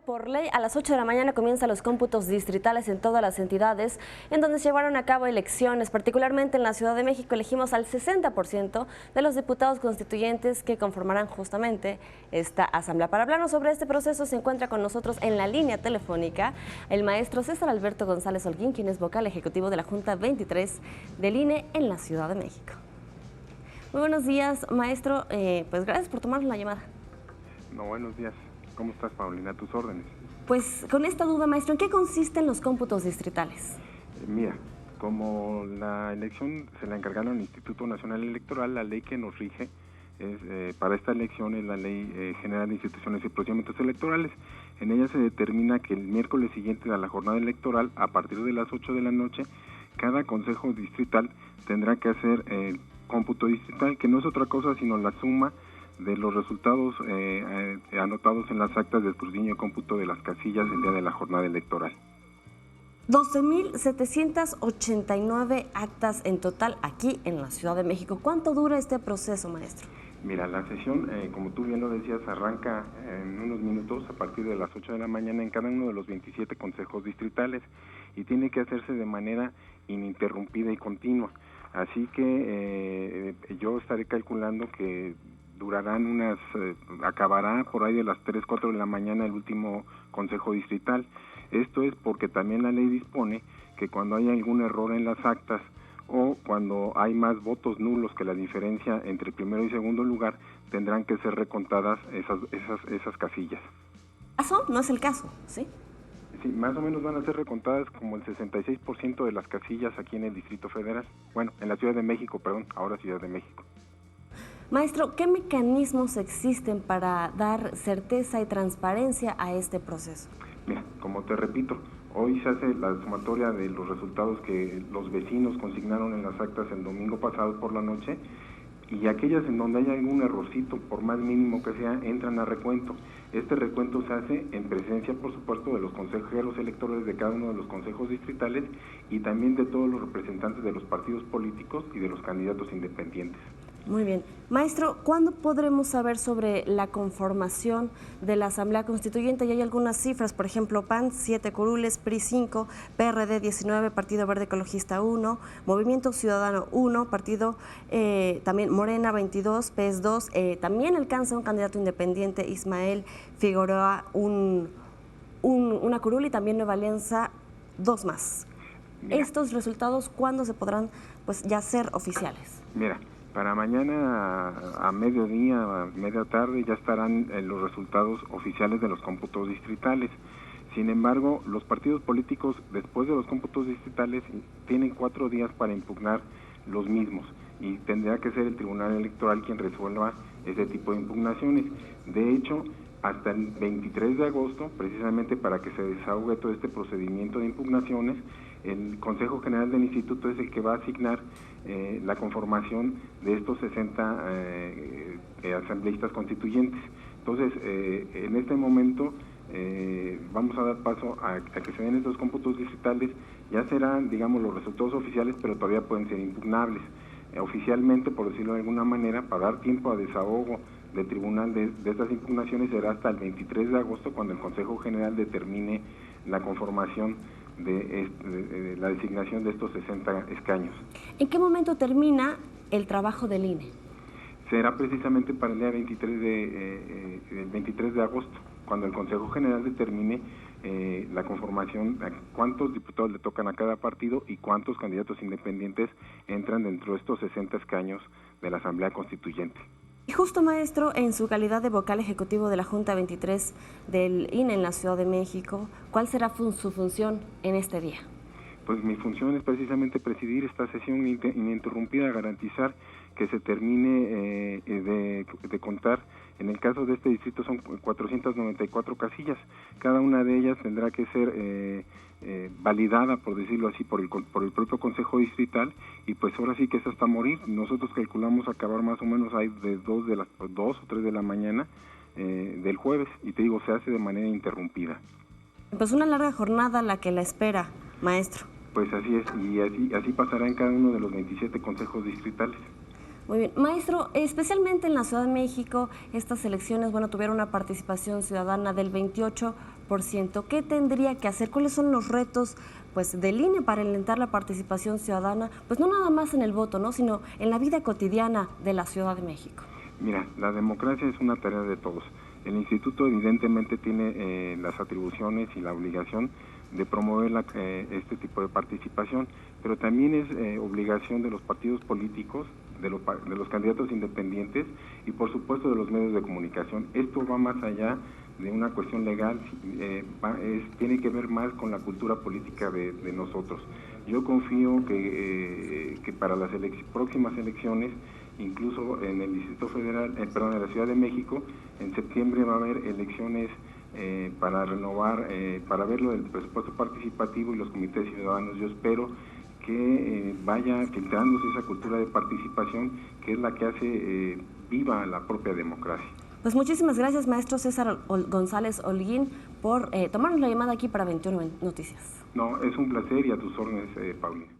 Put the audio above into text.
Por ley, a las 8 de la mañana comienzan los cómputos distritales en todas las entidades en donde se llevaron a cabo elecciones. Particularmente en la Ciudad de México elegimos al 60% de los diputados constituyentes que conformarán justamente esta asamblea. Para hablarnos sobre este proceso se encuentra con nosotros en la línea telefónica el maestro César Alberto González Holguín, quien es vocal ejecutivo de la Junta 23 del INE en la Ciudad de México. Muy buenos días, maestro. Pues gracias por tomarnos la llamada. No, buenos días. ¿Cómo estás, Paulina? A tus órdenes. Pues con esta duda, maestro, ¿en qué consisten los cómputos distritales? Mira, como la elección se la encargaron al Instituto Nacional Electoral, la ley que nos rige para esta elección es la Ley General de Instituciones y Procedimientos Electorales. En ella se determina que el miércoles siguiente a la jornada electoral, a partir de las 8 de la noche, cada consejo distrital tendrá que hacer el cómputo distrital, que no es otra cosa sino la suma de los resultados anotados en las actas de escrutinio y cómputo de las casillas el día de la jornada electoral. 12.789 actas en total aquí en la Ciudad de México. ¿Cuánto dura este proceso, maestro? Mira, la sesión, como tú bien lo decías, arranca en unos minutos a partir de las 8 de la mañana en cada uno de los 27 consejos distritales y tiene que hacerse de manera ininterrumpida y continua. Así que yo estaré calculando que durarán acabará por ahí de las 3, 4 de la mañana el último consejo distrital. Esto es porque también la ley dispone que cuando hay algún error en las actas o cuando hay más votos nulos que la diferencia entre primero y segundo lugar, tendrán que ser recontadas esas casillas. ¿Eso no es el caso, sí? Sí, más o menos van a ser recontadas como el 66% de las casillas aquí en el Distrito Federal. Bueno, en la Ciudad de México, perdón, ahora Ciudad de México. Maestro, ¿qué mecanismos existen para dar certeza y transparencia a este proceso? Mira, como te repito, hoy se hace la sumatoria de los resultados que los vecinos consignaron en las actas el domingo pasado por la noche y aquellas en donde hay algún errorcito, por más mínimo que sea, entran a recuento. Este recuento se hace en presencia, por supuesto, de los consejeros electorales de cada uno de los consejos distritales y también de todos los representantes de los partidos políticos y de los candidatos independientes. Muy bien. Maestro, ¿cuándo podremos saber sobre la conformación de la Asamblea Constituyente? Y hay algunas cifras, por ejemplo, PAN 7 curules, PRI 5, PRD 19, Partido Verde Ecologista 1, Movimiento Ciudadano 1, Partido también Morena 22, PES 2, también alcanza un candidato independiente, Ismael Figueroa, una curul y también Nueva Alianza 2 más. Mira, ¿estos resultados cuándo se podrán ya ser oficiales? Mira, para mañana a mediodía, a media tarde, ya estarán los resultados oficiales de los cómputos distritales. Sin embargo, los partidos políticos, después de los cómputos distritales, tienen 4 días para impugnar los mismos y tendrá que ser el Tribunal Electoral quien resuelva ese tipo de impugnaciones. De hecho, hasta el 23 de agosto, precisamente para que se desahogue todo este procedimiento de impugnaciones, el Consejo General del Instituto es el que va a asignar la conformación de estos 60 asambleístas constituyentes. Entonces, en este momento vamos a dar paso a que se den estos cómputos distritales. Ya serán, digamos, los resultados oficiales, pero todavía pueden ser impugnables. Oficialmente, por decirlo de alguna manera, para dar tiempo a desahogo del tribunal de estas impugnaciones será hasta el 23 de agosto cuando el Consejo General determine la conformación de la designación de estos 60 escaños. ¿En qué momento termina el trabajo del INE? Será precisamente para el día 23 de agosto, cuando el Consejo General determine la conformación, cuántos diputados le tocan a cada partido y cuántos candidatos independientes entran dentro de estos 60 escaños de la Asamblea Constituyente. Y justo, maestro, en su calidad de vocal ejecutivo de la Junta 23 del INE en la Ciudad de México, ¿cuál será su función en este día? Pues mi función es precisamente presidir esta sesión ininterrumpida, garantizar que se termine de contar. En el caso de este distrito son 494 casillas, cada una de ellas tendrá que ser validada, por decirlo así, por el propio Consejo Distrital, y pues ahora sí que es hasta morir. Nosotros calculamos acabar más o menos ahí de 2 o 3 de la mañana del jueves, y te digo, se hace de manera interrumpida. Pues una larga jornada la que la espera, maestro. Pues así es, y así pasará en cada uno de los 27 consejos distritales. Muy bien. Maestro, especialmente en la Ciudad de México, estas elecciones, tuvieron una participación ciudadana del 28%. 50%. ¿Qué tendría que hacer? ¿Cuáles son los retos pues, del INE para alentar la participación ciudadana? Pues no nada más en el voto, ¿no? Sino en la vida cotidiana de la Ciudad de México. Mira, la democracia es una tarea de todos. El instituto evidentemente tiene las atribuciones y la obligación de promover este tipo de participación, pero también es obligación de los partidos políticos, de los candidatos independientes y por supuesto de los medios de comunicación. Esto va más allá de una cuestión legal, tiene que ver más con la cultura política de nosotros. Yo confío que para las próximas elecciones, incluso en el Distrito Federal, en la Ciudad de México, en septiembre va a haber elecciones para renovar, para ver lo del presupuesto participativo y los comités ciudadanos. Yo espero que vaya filtrándose esa cultura de participación, que es la que hace viva la propia democracia. Pues muchísimas gracias, maestro César González Holguín, por tomarnos la llamada aquí para 21 Noticias. No, es un placer y a tus órdenes, Paulina.